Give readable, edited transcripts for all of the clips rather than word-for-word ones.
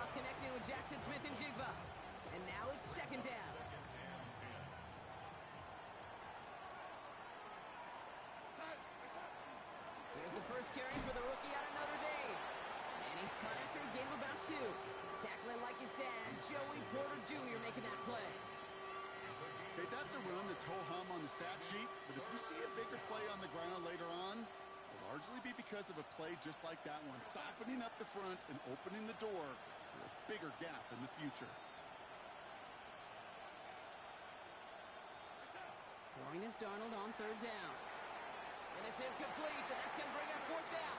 Brock connecting with Jackson Smith and Jigba. And now it's second down. Here's the first carry for the rookie out of Notre Dame. And he's caught after a gain of about 2. Tackling like his dad, Joey Porter Jr. making that play. Okay, that's a run that's ho-hum on the stat sheet, but if you see a bigger play on the ground later on, it'll largely be because of a play just like that one, softening up the front and opening the door for a bigger gap in the future. Throwing is Darnold on third down. And it's incomplete, and that's going to bring up fourth down.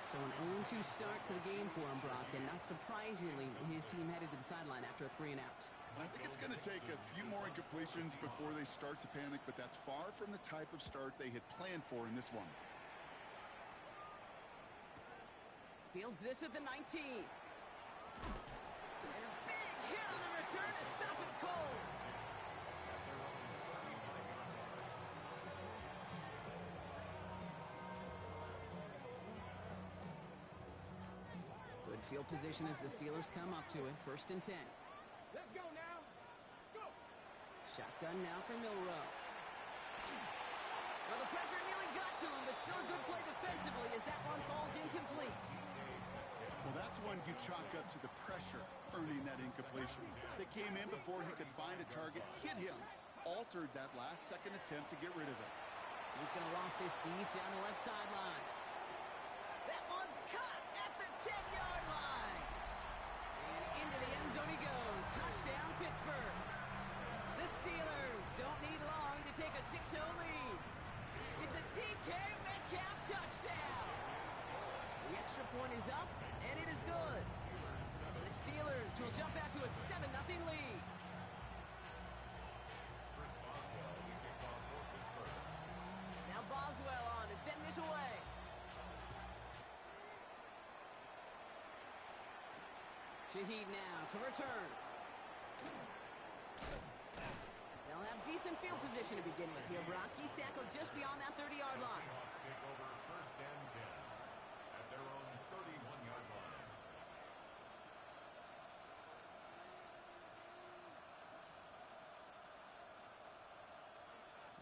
So an 0-2 start to the game for him, Brock, and not surprisingly, his team headed to the sideline after a 3-and-out. I think it's going to take a few more incompletions before they start to panic, but that's far from the type of start they had planned for in this one. Fields this at the 19. And a big hit on the return to stop it cold. Good field position as the Steelers come up to it. 1st and 10. Let's go now. Let's go. Shotgun now for Milrow. Well, the pressure nearly got to him, but still a good play defensively as that one falls incomplete. Well, that's one you chalk up to the pressure earning that incompletion. They came in before he could find a target, hit him, altered that last-second attempt to get rid of it. He's going to loft this deep down the left sideline. That one's caught at the 10-yard line. And into the end zone he goes. Touchdown, Pittsburgh. The Steelers don't need long to take a 6-0 lead. It's a DK Metcalf touchdown. The extra point is up, and it is good. And the Steelers will jump out to a 7-0 lead. Now Boswell on to send this away. Shaheed now to return. They'll have decent field position to begin with here, Brock. He's tackled just beyond that 30-yard line. Take over 1st and 10 at their own 31-yard line.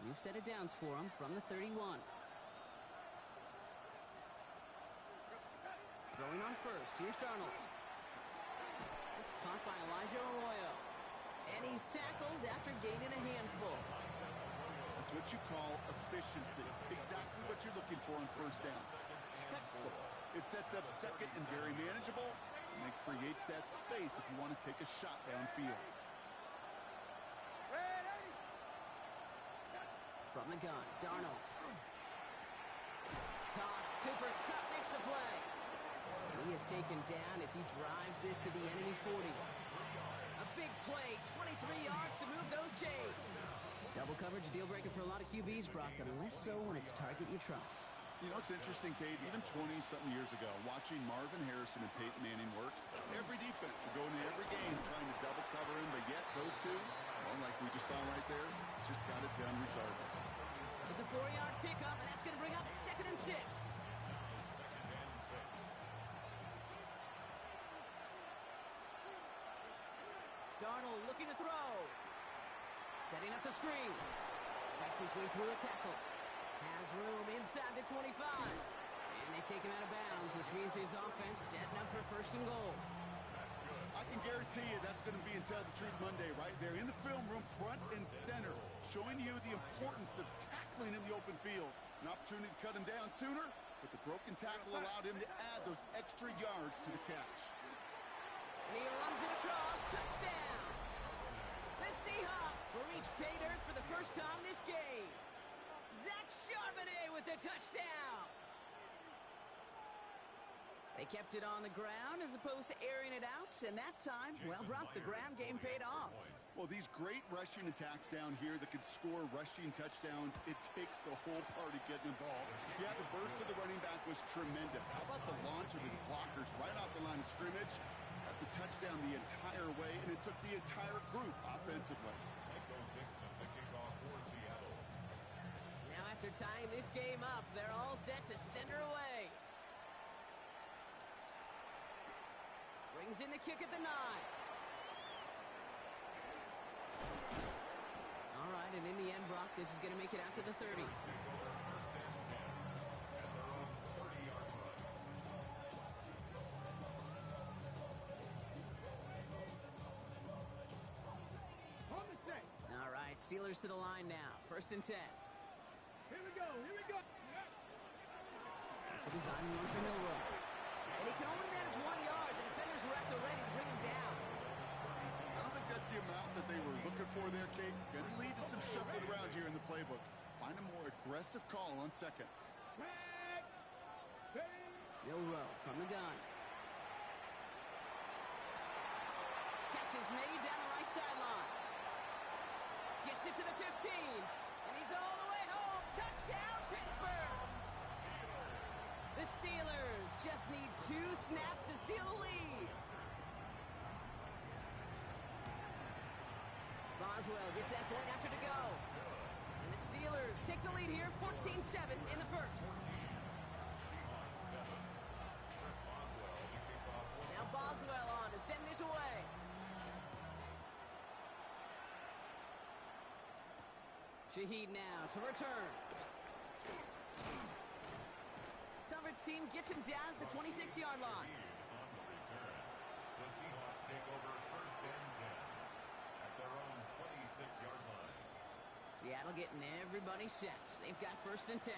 New set of downs for him from the 31. Throwing on first. Here's Darnold. It's caught by Elijah Arroyo. And he's tackled after gaining a handful. That's what you call efficiency. Exactly what you're looking for on 1st down. Textbook. It sets up second and very manageable, and it creates that space if you want to take a shot downfield. From the gun, Darnold. Caught. Cooper Kupp makes the play. And he is taken down as he drives this to the enemy 40. A big play, 23 yards to move those chains. Double coverage, a deal breaker for a lot of QBs, Brock, but less so when it's a target you trust. You know, it's interesting, Cade, even 20-something years ago, watching Marvin Harrison and Peyton Manning work, every defense would go into every game trying to double cover him, but yet those two, well, like we just saw right there, just got it done regardless. It's a 4-yard pickup, and that's going to bring up 2nd and 6. Darnold looking to throw. Setting up the screen. Fights his way through a tackle. Has room inside the 25. And they take him out of bounds, which means his offense setting up for 1st and goal. I can guarantee you that's going to be in Tell the Truth Monday right there in the film room, front and center, showing you the importance of tackling in the open field. An opportunity to cut him down sooner, but the broken tackle allowed him to add those extra yards to the catch. And he runs it across. Touchdown! The Seahawks reach pay dirt for the first time this game. Zach Charbonnet with the touchdown. They kept it on the ground as opposed to airing it out, and that time, well, Brock, the ground game paid off. Well, these great rushing attacks down here that could score rushing touchdowns, it takes the whole party getting involved. Yeah, the burst of the running back was tremendous. How about the launch of his blockers right off the line of scrimmage? That's a touchdown the entire way, and it took the entire group offensively. Now after tying this game up, they're all set to send her away. Brings in the kick at the 9. All right, and in the end, Brock, this is going to make it out to the 30. All right, Steelers to the line now. 1st and 10. Here we go. It's a design run for Milrow. And he can only manage 1 yard. The defenders were at the ready to bring him down. I don't think that's the amount that they were looking for there, Kate. Going to lead to some shuffling around here in the playbook. Find a more aggressive call on 2nd. Milrow from the gun. Catch is made down the right sideline. Gets it to the 15. And he's all the way home. Touchdown, Pittsburgh! The Steelers just need 2 snaps to steal the lead. Boswell gets that point after to go. And the Steelers take the lead here, 14-7 in the 1st. Now Boswell on to send this away. Shaheed now to return. Coverage team gets him down at the 26-yard line. The Seahawks take over 1st and 10 at their own 26-yard line. Seattle getting everybody set. They've got 1st and 10.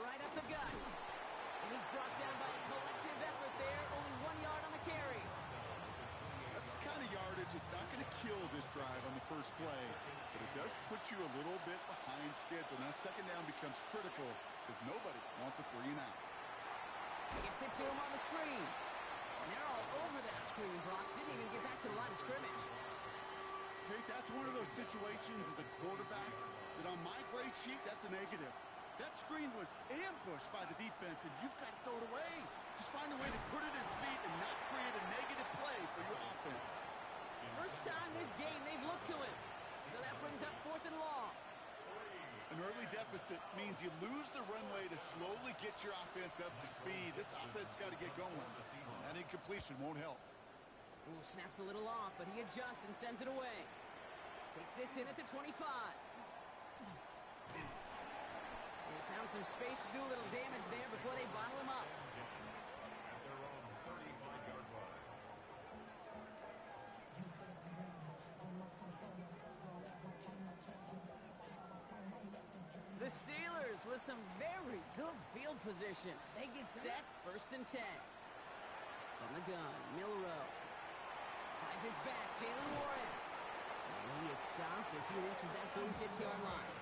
Right up the gut. And he's brought down by a collective effort there. Only 1 yard on the carry. That's the kind of yardage. It's not going to kill this drive on the first play, but it does put you a little bit behind schedule. Now 2nd down becomes critical because nobody wants a 3 and out. Gets it to him on the screen. And they're all over that screen, Brock. Didn't even get back to the line of scrimmage. Kate, that's one of those situations as a quarterback that on my grade sheet, that's a negative. That screen was ambushed by the defense, and you've got to throw it away. Just find a way to put it at his feet and not create a negative play for your offense. First time this game they've looked to him. So that brings up 4th and long. An early deficit means you lose the runway to slowly get your offense up to speed. This offense got to get going. That incompletion won't help. Ooh, snaps a little off, but he adjusts and sends it away. Takes this in at the 25. They found some space to do a little damage there before they bottle him up. At their own 35-yard line. The Steelers with some very good field position as they get set, 1st and 10. From the gun, Milrow. Finds his back, Jalen Warren. And he is stopped as he reaches that 46-yard line.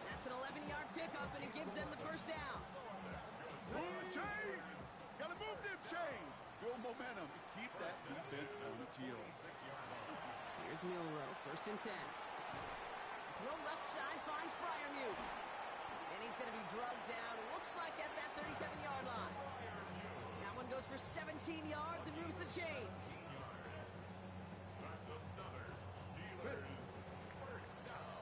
That's an 11-yard pickup, and it gives them the 1st down. Chains! Gotta move them chains! Build momentum and keep that defense on its heels. Here's Milrow, 1st and 10. Throw left side finds Freiermuth. And he's going to be drugged down, looks like at that 37-yard line. That one goes for 17 yards and moves the chains. That's another Steelers 1st down.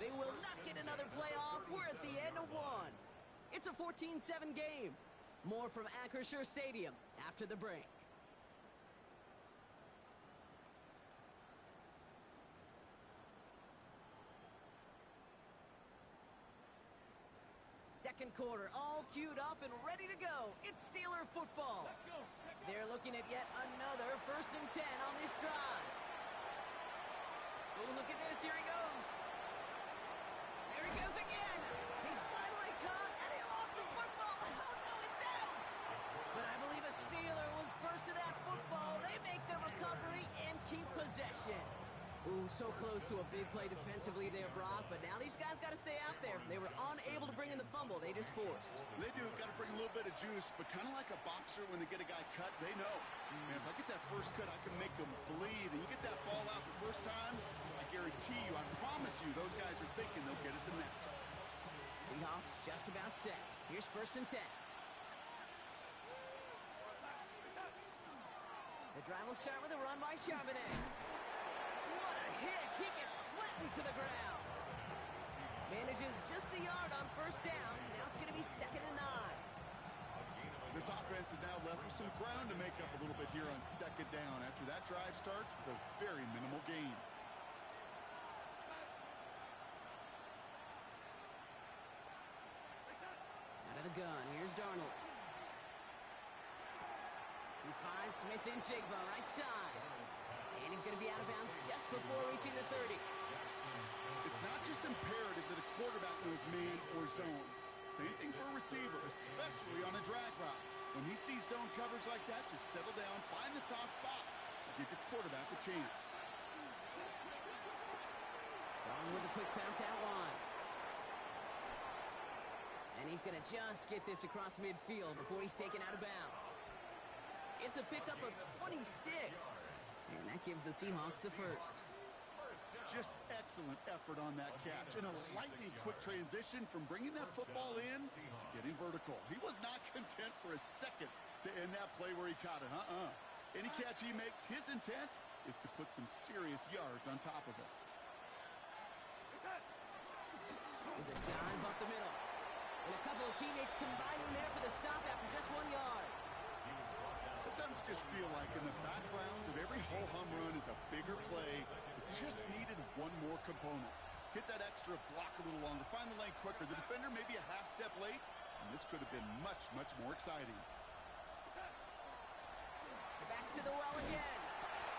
They will not get another playoff. We're at the end of 1. It's a 14-7 game. More from Acrisure Stadium after the break. Second quarter, all queued up and ready to go. It's Steeler football. They're looking at yet another 1st and 10 on this drive. Oh, look at this. Here he goes. There he goes again. He's finally caught, and he lost the football. Oh, no, it's out. But I believe a Steeler was first to that football. They make the recovery and keep possession. Ooh, so close to a big play defensively there, Brock, but now these guys got to stay out there. They were unable to bring in the fumble. They just forced. They do. Got to bring a little bit of juice, but kind of like a boxer when they get a guy cut, they know. Man, if I get that first cut, I can make them bleed. And you get that ball out the first time, I guarantee you, I promise you, those guys are thinking they'll get it the next. Seahawks just about set. Here's 1st and 10. The drive will start with a run by Charbonnet. What a hit! He gets flattened to the ground. Manages just a yard on 1st down. Now it's going to be 2nd and 9. defense is now left with some ground to make up a little bit here on second down after that drive starts with a very minimal gain. Out of the gun, here's Darnold. He finds Smith and Jigba right side. And he's going to be out of bounds just before reaching the 30. It's not just imperative that a quarterback knows man or zone. Same thing for a receiver, especially on a drag route. When he sees zone coverage like that, just settle down, find the soft spot, and give your quarterback a chance. Going with a quick pass out wide. And he's going to just get this across midfield before he's taken out of bounds. It's a pickup of 26. And that gives the Seahawks the first. Just excellent effort on that catch. And a lightning quick transition from bringing that football in to getting vertical. He was not content for a second to end that play where he caught it. Any catch he makes, his intent is to put some serious yards on top of it. There's a dive up the middle. And a couple of teammates combining there for the stop after just 1 yard. Sometimes just feel like in the background of every ho-hum run is a bigger play. It just needed one more component. Hit that extra block a little longer. Find the lane quicker. The defender may be a half step late, and this could have been much, much more exciting. Back to the well again.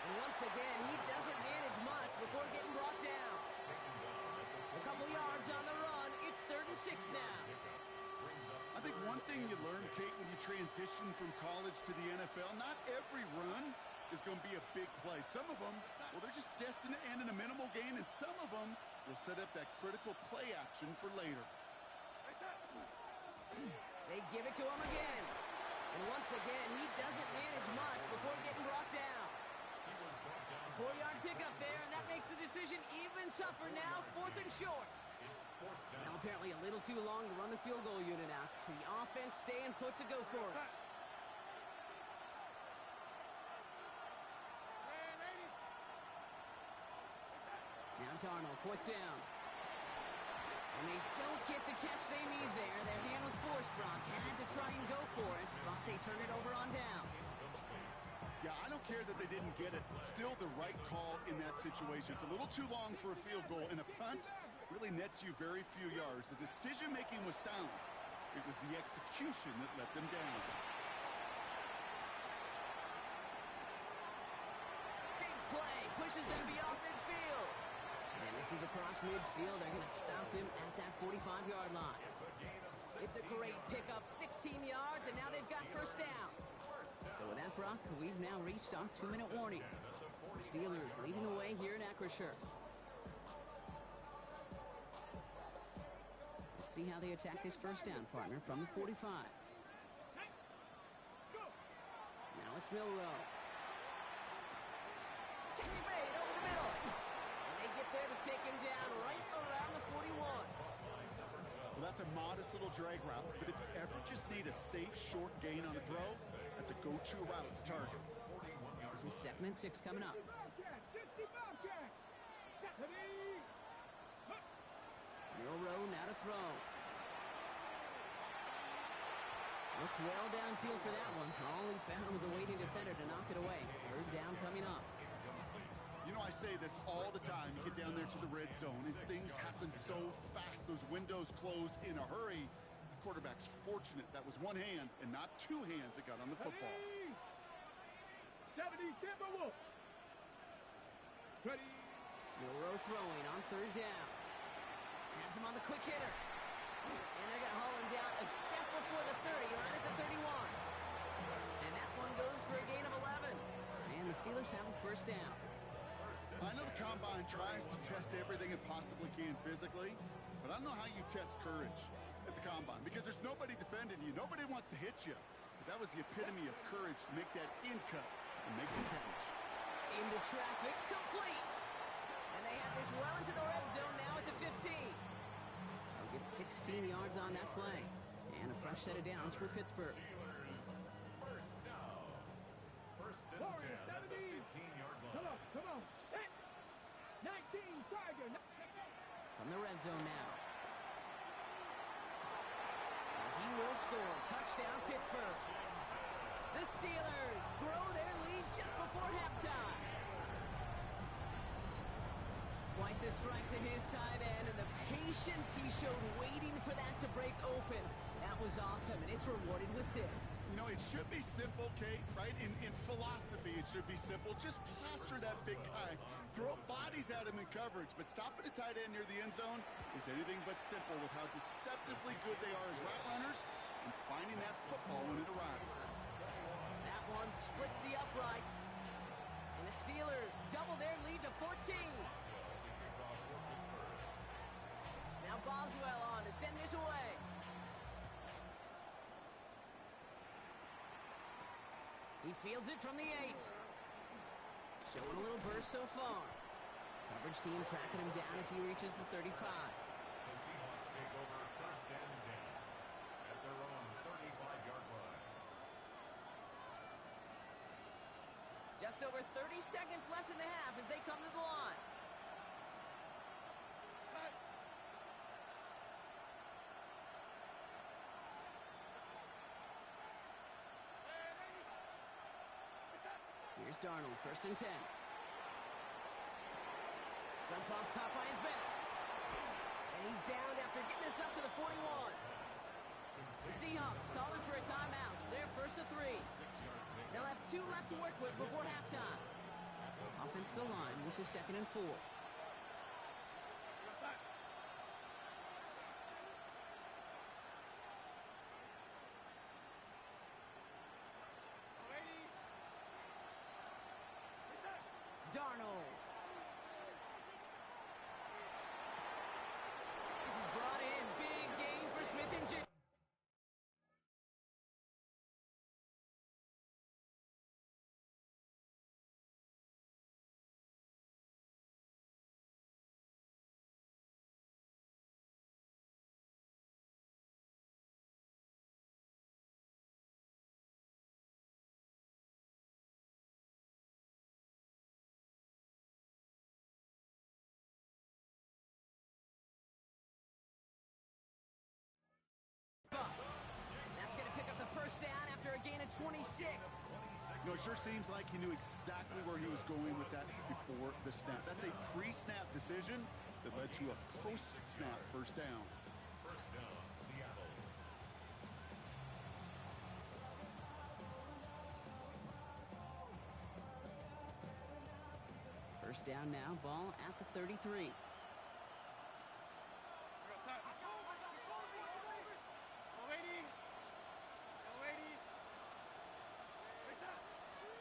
And once again, he doesn't manage much before getting brought down. A couple yards on the run. It's 3rd and 6 now. I think one thing you learn, Kate, when you transition from college to the NFL, not every run is going to be a big play. Some of them, well, they're just destined to end in a minimal gain, and some of them will set up that critical play action for later. They give it to him again. And once again, he doesn't manage much before getting brought down. 4-yard pickup there, and that makes the decision even tougher now, 4th and short. Now apparently a little too long to run the field goal unit out. The offense staying put to go for it. Now Darnold, 4th down. And they don't get the catch they need there. Their hand was forced, Brock. Had to try and go for it, but they turn it over on downs. Yeah, I don't care that they didn't get it. Still the right call in that situation. It's a little too long for a field goal, and a punt really nets you very few yards. The decision-making was sound. It was the execution that let them down. Big play, pushes them beyond midfield. And this is across midfield. They're going to stop him at that 45-yard line. It's a great pickup, 16 yards, and now they've got first down. So with that, Brock, we've now reached our 2-minute warning. The Steelers leading the way here in Acrisure. Let's see how they attack this first down, partner, from the 45. Now it's Milrow. Catch made over the middle. And they get there to take him down right around the 41. Well, that's a modest little drag route, but if you ever just need a safe, short gain on a throw, that's a go-to route to target. This is 2nd and 6 coming up. Milrow now to throw. Looked well downfield for that one. All he found was a waiting defender to knock it away. 3rd down coming up. You know, I say this all the time. You get down there to the red zone, and things happen so fast. Those windows close in a hurry. The quarterback's fortunate that was one hand and not two hands that got on the football. Milrow throwing on 3rd down. Has him on the quick hitter. And they're going to haul him down a step before the 30, right at the 31. And that one goes for a gain of 11. And the Steelers have a first down. I know the Combine tries to test everything it possibly can physically, but I don't know how you test courage at the Combine because there's nobody defending you. Nobody wants to hit you. But that was the epitome of courage to make that in cut and make the catch. Into traffic, complete. And they have this well into the red zone now at the 15. They'll get 16 yards on that play. And a fresh set of downs for Pittsburgh. First and 10 at the 15-yard line. Come on. 19, Tiger. From the red zone now. And he will score. Touchdown, Pittsburgh. The Steelers grow their lead just before halftime. Quite the strike to his tight end, and the patience he showed waiting for that to break open. That was awesome, and it's rewarded with 6. You know, it should be simple, Kate, right? In philosophy, it should be simple. Just plaster that big guy. Throw bodies at him in coverage, but stopping a tight end near the end zone is anything but simple with how deceptively good they are as route runners and finding that football when it arrives. That one splits the uprights. And the Steelers double their lead to 14. Now Boswell on to send this away. He fields it from the 8. Showing a little burst so far. Coverage team tracking him down as he reaches the 35. The Seahawks take over first and 10 at their own 35-yard line. Just over 30 seconds left in the half as they come to the line. Here's Darnold, first and 10. Dump off caught by his back. And he's down after getting this up to the 41. The Seahawks calling for a timeout. They're first to 3. They'll have 2 left to work with before halftime. Offense to the line. This is second and 4. Darnold. This is brought in. Big gain for Smith and Jigba. That's going to pick up the first down after a gain of 26. You know, it sure seems like he knew exactly where he was going with that before the snap. That's a pre-snap decision that led to a post-snap first down. First down, Seattle. First down now, ball at the 33.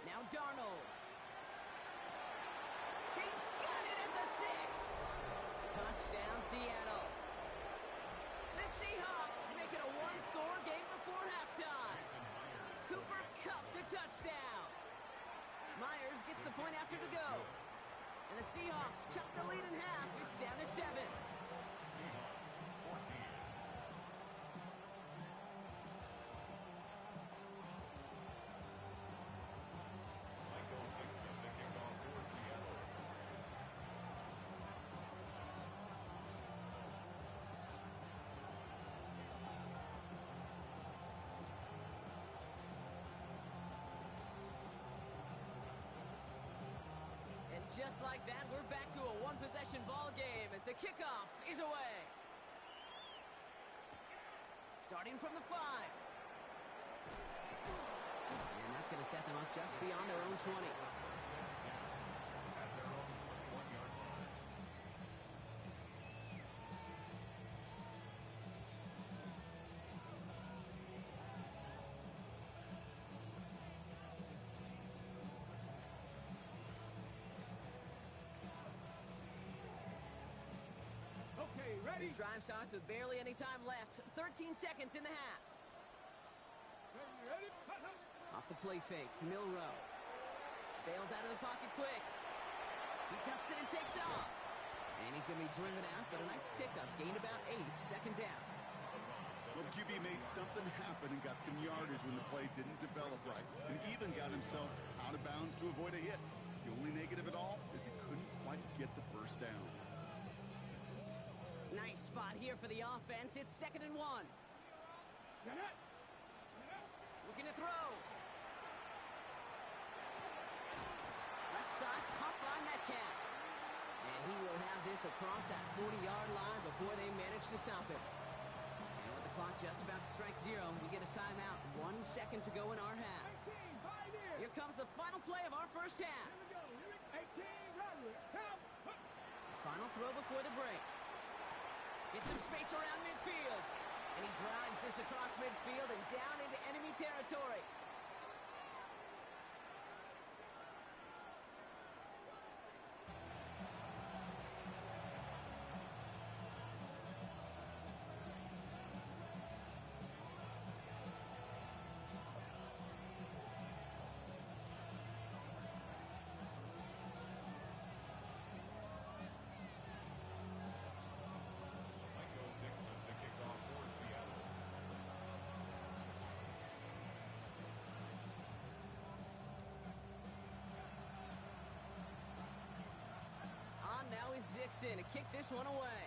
Now Darnold. He's got it at the 6. Touchdown, Seattle. The Seahawks make it a one-score game before halftime. Cooper Kupp the touchdown. Myers gets the point after to go. And the Seahawks chop the lead in half. It's down to 7. Seahawks 14. Just like that, we're back to a one-possession ball game as the kickoff is away. Starting from the 5. And that's going to set them up just beyond their own 20. At their own 21-yard line. Ready? This drive starts with barely any time left. 13 seconds in the half. Ready? Off the play fake, Milrow. Bails out of the pocket quick. He tucks it and takes off. And he's going to be driven out, but a nice pickup. Gained about 8, second down. Well, the QB made something happen and got some yardage when the play didn't develop right. And even got himself out of bounds to avoid a hit. The only negative at all is he couldn't quite get the first down. Nice spot here for the offense. It's second and 1. Looking to throw. left side, caught by Metcalf. And he will have this across that 40-yard line before they manage to stop it. And with the clock just about to strike zero, we get a timeout. 1 second to go in our half. Here comes the final play of our first half. Final throw before the break. Get some space around midfield. And he drives this across midfield and down into enemy territory. Now is Dixon to kick this one away.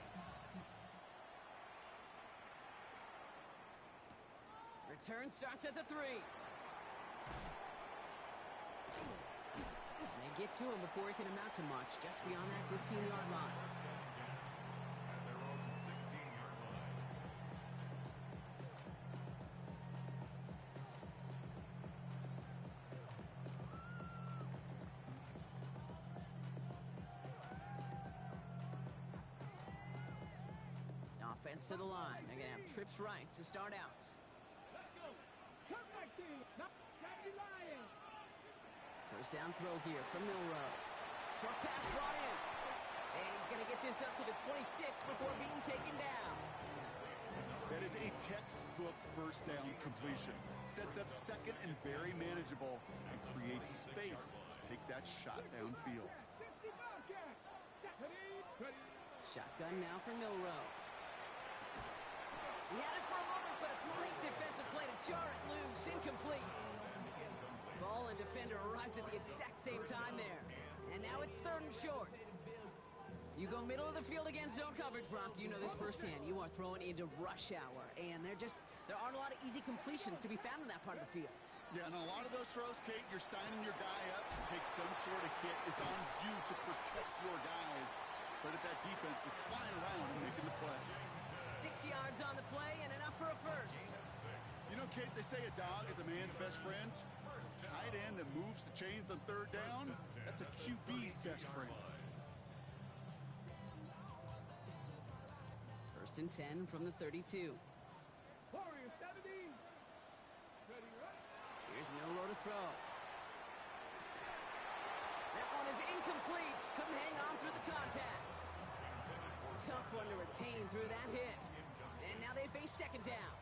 Return starts at the 3. They get to him before he can amount to much, just beyond that 15-yard line. Offense to the line. They're going to have trips right to start out. Let's go. Come back team. Not lying. First down throw here from Milrow. Short pass brought in. And he's going to get this up to the 26 before being taken down. That is a textbook first down completion. Sets up second and very manageable and creates space to take that shot downfield. Shotgun now for Milrow. He had it for a moment, but a great defensive play to jar it loose. Incomplete. Ball and defender arrived at the exact same time there. And now it's 3rd and short. You go middle of the field against zone coverage, Brock. You know this firsthand. You are throwing into rush hour. And there aren't a lot of easy completions to be found in that part of the field. Yeah, and a lot of those throws, Kate, you're signing your guy up to take some sort of hit. It's on you to protect your guys. But at that defense, we're flying around and making the play. 6 yards on the play and enough for a first. You know, Kate, they say a dog is a man's best friend. Tight end that moves the chains on 3rd down, that's a QB's best friend. 1st and 10 from the 32. Warrior 70. Ready, right? Here's Milrow to throw. That one is incomplete. Couldn't hang on through the contact. Tough one to retain through that hit. And now they face 2nd down.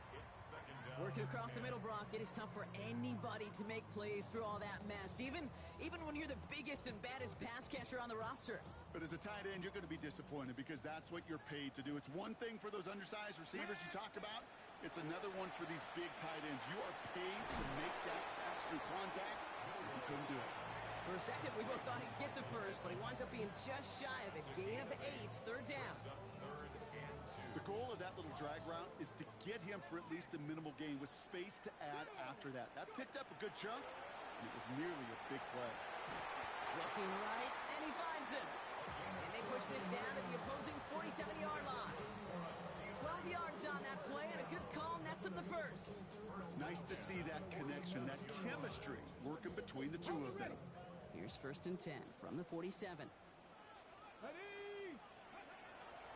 Working across the middle, Brock, it is tough for anybody to make plays through all that mess, even when you're the biggest and baddest pass catcher on the roster. But as a tight end, you're going to be disappointed because that's what you're paid to do. It's one thing for those undersized receivers you talk about. It's another one for these big tight ends. You are paid to make that catch through contact. You couldn't do it. For a second, we both thought he'd get the first, but he winds up being just shy of it. Gain of 8, 3rd down. The goal of that little drag route is to get him for at least a minimal gain with space to add after that. That picked up a good chunk, and it was nearly a big play. Looking right, and he finds him. And they push this down to the opposing 47-yard line. 12 yards on that play, and a good call nets him the first. Nice to see that connection, that chemistry working between the two of them. Here's 1st and 10 from the 47. Ready.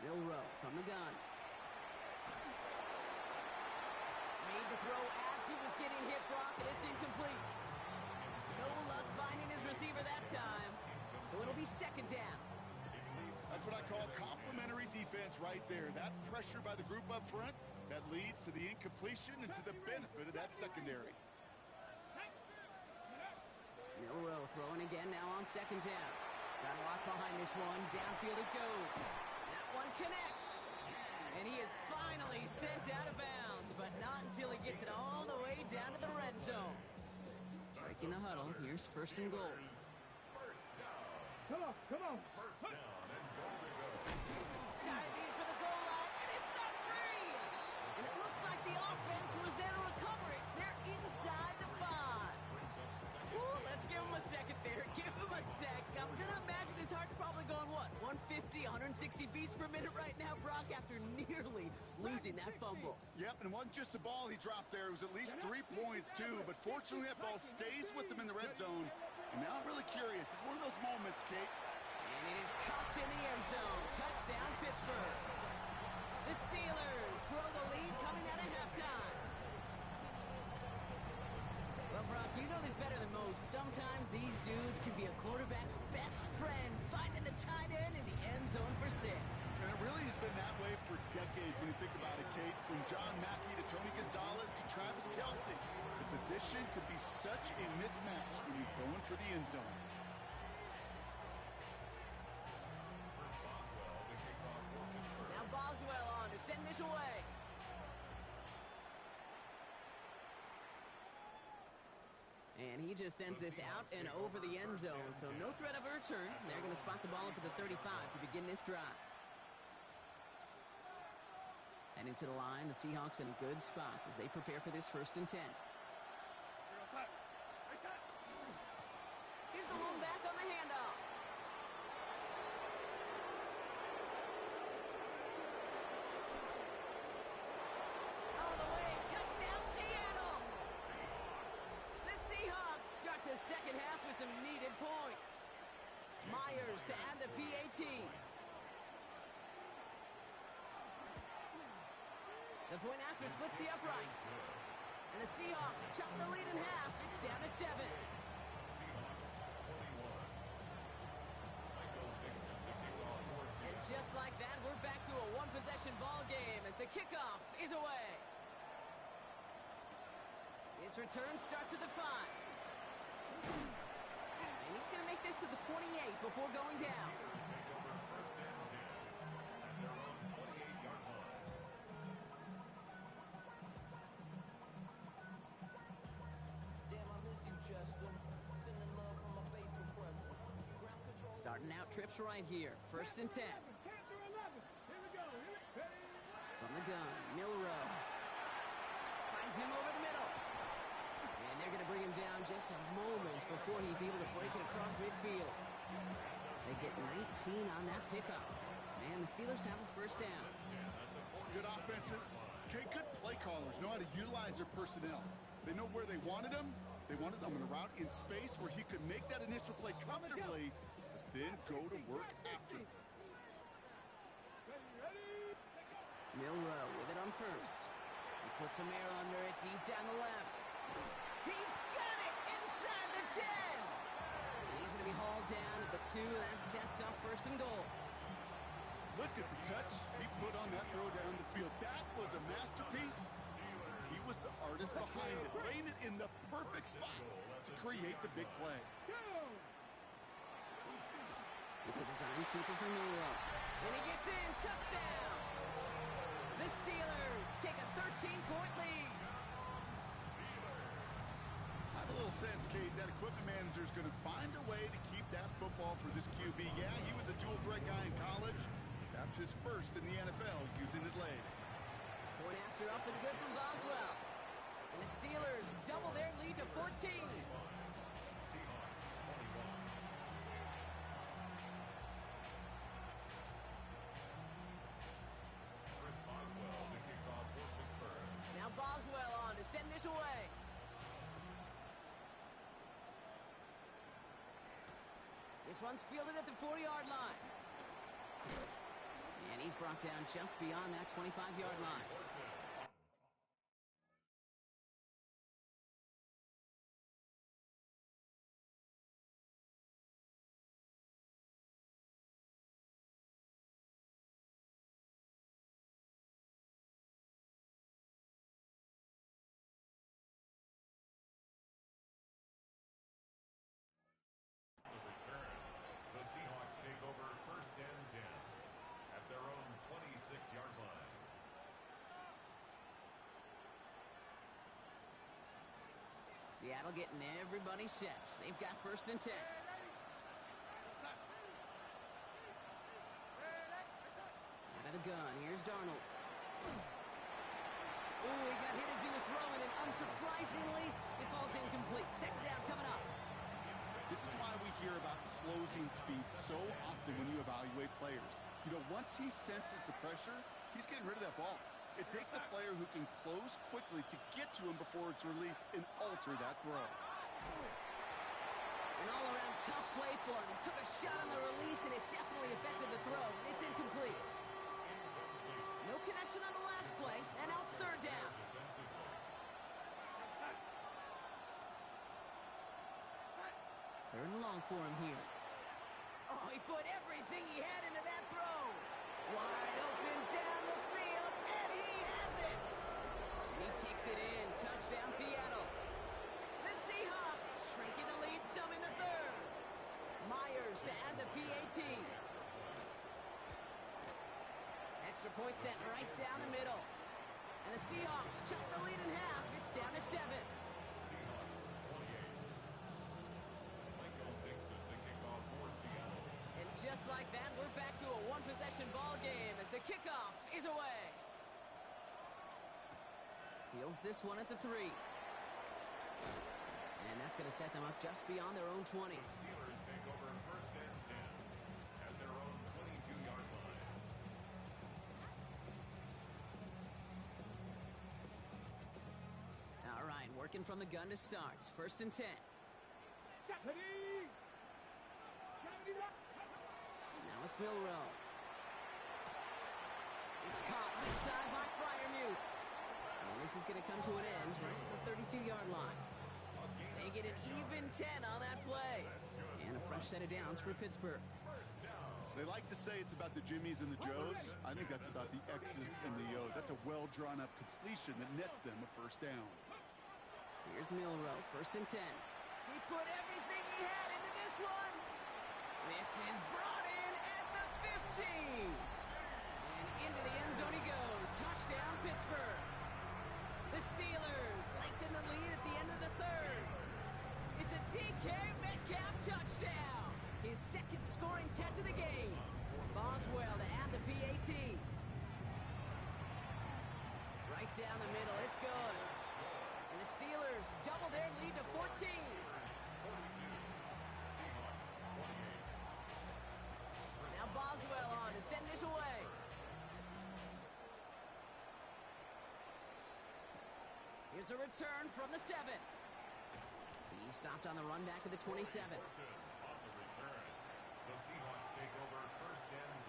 Milrow from the gun. Made the throw as he was getting hit, Brock, and it's incomplete. No luck finding his receiver that time. So it'll be 2nd down. That's what I call complimentary defense right there. That pressure by the group up front, that leads to the incompletion and to the benefit of that secondary. Milrow throwing again now on 2nd down. Got a lot behind this one. Downfield it goes. That one connects. And he is finally sent out of bounds, but not until he gets it all the way down to the red zone. Breaking the huddle. Here's 1st and goal. Come on, come on. Diving for the goal line, and it's not free. And it looks like the offense was there to recover it. They're inside the 5. Ooh, let's give him a second there. Give him a sec. Got 60 beats per minute right now, Brock, after nearly losing that fumble. Yep, and it wasn't just a ball he dropped there. It was at least 3 points, too. But fortunately, that ball stays with him in the red zone. And now I'm really curious. It's one of those moments, Kate. And it is caught in the end zone. Touchdown, Pittsburgh. The Steelers grow the lead coming out of halftime. Well, Brock, you know this better than most. Sometimes these dudes can be a quarterback's best friend, finding the tight end in the end zone for 6. And it really has been that way for decades when you think about it, Kate. From John Mackey to Tony Gonzalez to Travis Kelce. The position could be such a mismatch when you're going for the end zone. Now Boswell on to send this away. And he just sends this out and over the end zone, so no threat of a return. They're going to spot the ball up at the 35 to begin this drive. And into the line, the Seahawks in a good spot as they prepare for this 1st and 10. Here's the lone back on the handoff. All the way, touchdown Seattle! The Seahawks start the second half with some needed points. Myers to add the PAT. The point after splits the uprights. And the Seahawks chop the lead in half. It's down to 7. And just like that, we're back to a one-possession ball game as the kickoff is away. His return starts at the 5. And he's going to make this to the 28 before going down. Starting out trips right here. 1st and 10. From the gun, Milrow. Finds him over the middle. And they're going to bring him down just a moment before he's able to break it across midfield. They get 19 on that pickup. And the Steelers have a 1st down. Good offenses. Okay, good play callers know how to utilize their personnel. They know where they wanted him. They wanted him in a route in space where he could make that initial play comfortably, then go to work after. Milrow with it on 1st. He puts some air under it deep down the left. He's got it inside the 10. And he's going to be hauled down at the 2. That sets up 1st and goal. Look at the touch he put on that throw down the field. That was a masterpiece. He was the artist behind it, laying it in the perfect spot to create the big play. It's a design keeper from Milrow. And he gets in. Touchdown! The Steelers take a 13-point lead. I have a little sense, Kate, that equipment manager is going to find a way to keep that football for this QB. Yeah, he was a dual-threat guy in college. That's his 1st in the NFL, using his legs. Point after up and good from Boswell. And the Steelers double their lead to 14. Now Boswell on to send this away. This one's fielded at the 40-yard line. And he's brought down just beyond that 25-yard line. The Seahawks take over 1st and 10 at their own 26-yard line. Seattle getting everybody set. They've got 1st and 10. Out of the gun. Here's Darnold. Ooh, he got hit as he was throwing, and unsurprisingly, it falls incomplete. 2nd down coming up. This is why we hear about closing speed so often when you evaluate players. You know, once he senses the pressure, he's getting rid of that ball. It takes a player who can close quickly to get to him before it's released and alter that throw. An all-around tough play for him. He took a shot on the release, and it definitely affected the throw. It's incomplete. No connection on the last play, and now it's third down. Third and long for him here. Oh, he put everything he had into that throw. Wide open down the field, and he has it. He takes it in. Touchdown, Seattle. The Seahawks shrinking the lead some in the third. Myers to add the PAT. Extra point sent right down the middle. And the Seahawks chop the lead in half. It's down to 7. Just like that, we're back to a one-possession ball game as the kickoff is away. Fields this one at the 3. And that's going to set them up just beyond their own 20. The Steelers take over first and 10 at their own 22-yard line. All right, working from the gun to start. First and 10. Now it's Milrow. It's caught inside by Freiermuth. And this is going to come to an end right at the 32-yard line. They get an even 10 on that play. And a fresh set of downs for Pittsburgh. They like to say it's about the Jimmies and the Joes. I think that's about the X's and the O's. That's a well-drawn-up completion that nets them a first down. Here's Milrow, first and 10. He put everything he had into this one. This is brought in at the 15. And into the end zone he goes. Touchdown, Pittsburgh. The Steelers lengthen the lead at the end of the third. It's a DK Metcalf touchdown. His second scoring catch of the game. Boswell to add the PAT. Right down the middle. It's good. And the Steelers double their lead to 14. Now Boswell on to send this away. Here's a return from the 7. He stopped on the run back at the 27. On the return, the Seahawks take over first and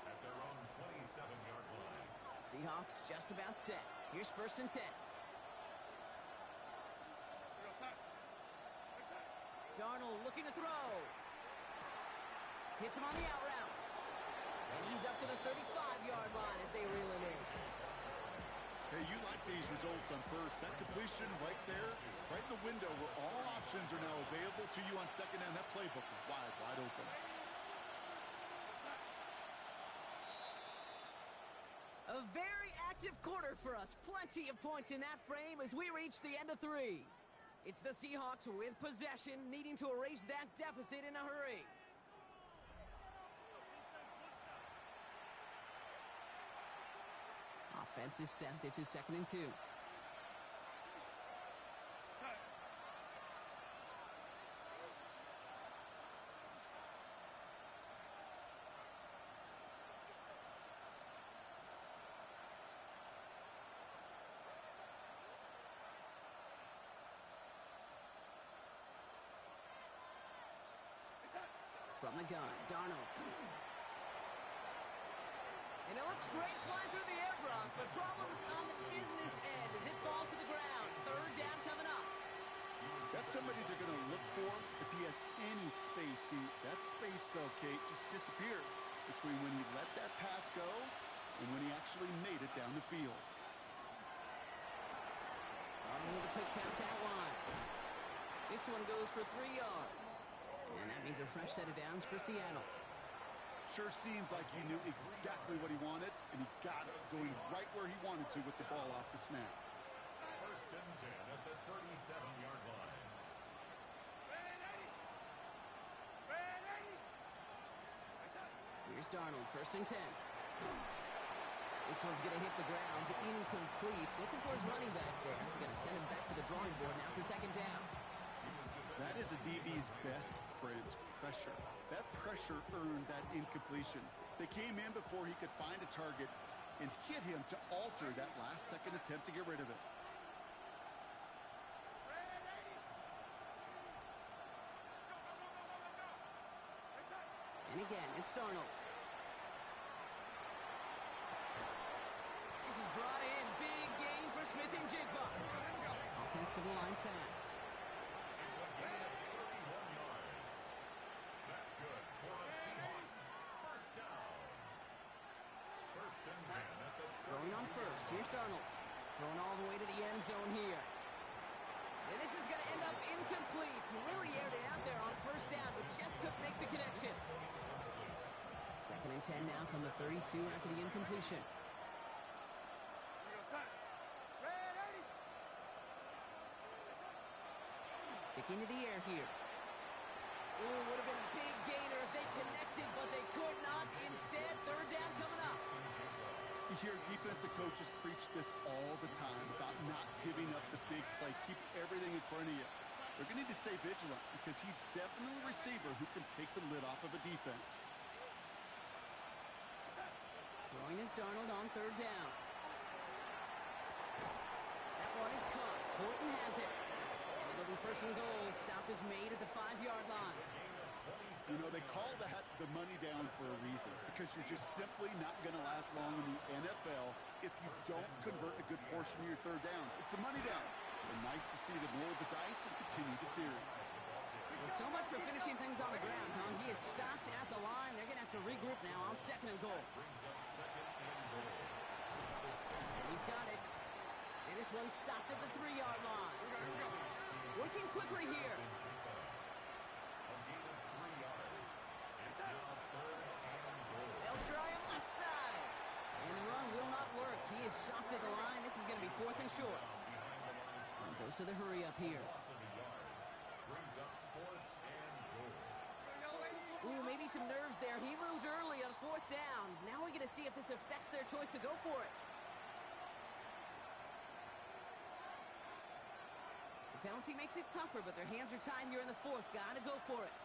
10 at their own 27-yard line. Seahawks just about set. Here's first and 10. Darnold looking to throw. Hits him on the out route. And he's up to the 35-yard line as they reel him in. Hey, you like these results on first. That completion right there, right in the window where all options are now available to you on second down. That playbook is wide open. A very active quarter for us. Plenty of points in that frame as we reach the end of 3. It's the Seahawks with possession, needing to erase that deficit in a hurry. Offense is set. This is second and 2. From the gun, Darnold. And it looks great flying through the air, Bronx, but problems on the business end as it falls to the ground. Third down coming up. That's somebody they're going to look for if he has any space deep. That space, though, Kate, just disappeared between when he let that pass go and when he actually made it down the field. With a quick pass out wide. This one goes for 3 yards. And that means a fresh set of downs for Seattle. Sure seems like he knew exactly what he wanted, and he got it, going right where he wanted to with the ball off the snap. First and 10 at the 37-yard line. Here's Darnold, first and 10. This one's going to hit the ground. Incomplete. Looking for his running back there. Going to send him back to the drawing board now for second down. He was defended That is a DB's best friend, pressure. That pressure earned that incompletion. They came in before he could find a target and hit him to alter that last-second attempt to get rid of it. And again, it's Darnold. This is brought in. Big gain for Smith and Jigba. Offensive line fast. It's a gain of 31 yards. That's good for the Seahawks. First down. First and 10 at the 32. Going on first. Here's Darnold. Throwing all the way to the end zone here. And this is going to end up incomplete. Really aired it out there on first down, but just couldn't make the connection. Second and 10 now from the 32 after the incompletion. Sticking to the air here. Ooh, would have been a big gainer if they connected, but they could not. Instead, third down coming up. You hear defensive coaches preach this all the time about not giving up the big play. Keep everything in front of you. They're going to need to stay vigilant because he's definitely a receiver who can take the lid off of a defense. Throwing is Darnold on third down. That one is caught. Horton has it. And it'll be first and goal. Stop is made at the 5-yard line. You know, they call that the money down for a reason because you're just simply not going to last long in the NFL if you don't convert a good portion of your third downs. It's the money down. And nice to see them roll the dice and continue the series. Well, so much for finishing things on the ground, huh? He is stopped at the line. They're going to have to regroup now on second and goal. He's got it. And this one's stopped at the 3-yard line. Working quickly here. They'll try him left side. And the run will not work. He is soft at the line. This is going to be fourth and short. Dose of the hurry up here. Ooh, maybe some nerves there. He moved early on fourth down. Now we're going to see if this affects their choice to go for it. The penalty makes it tougher, but their hands are tied here in the fourth. Got to go for it.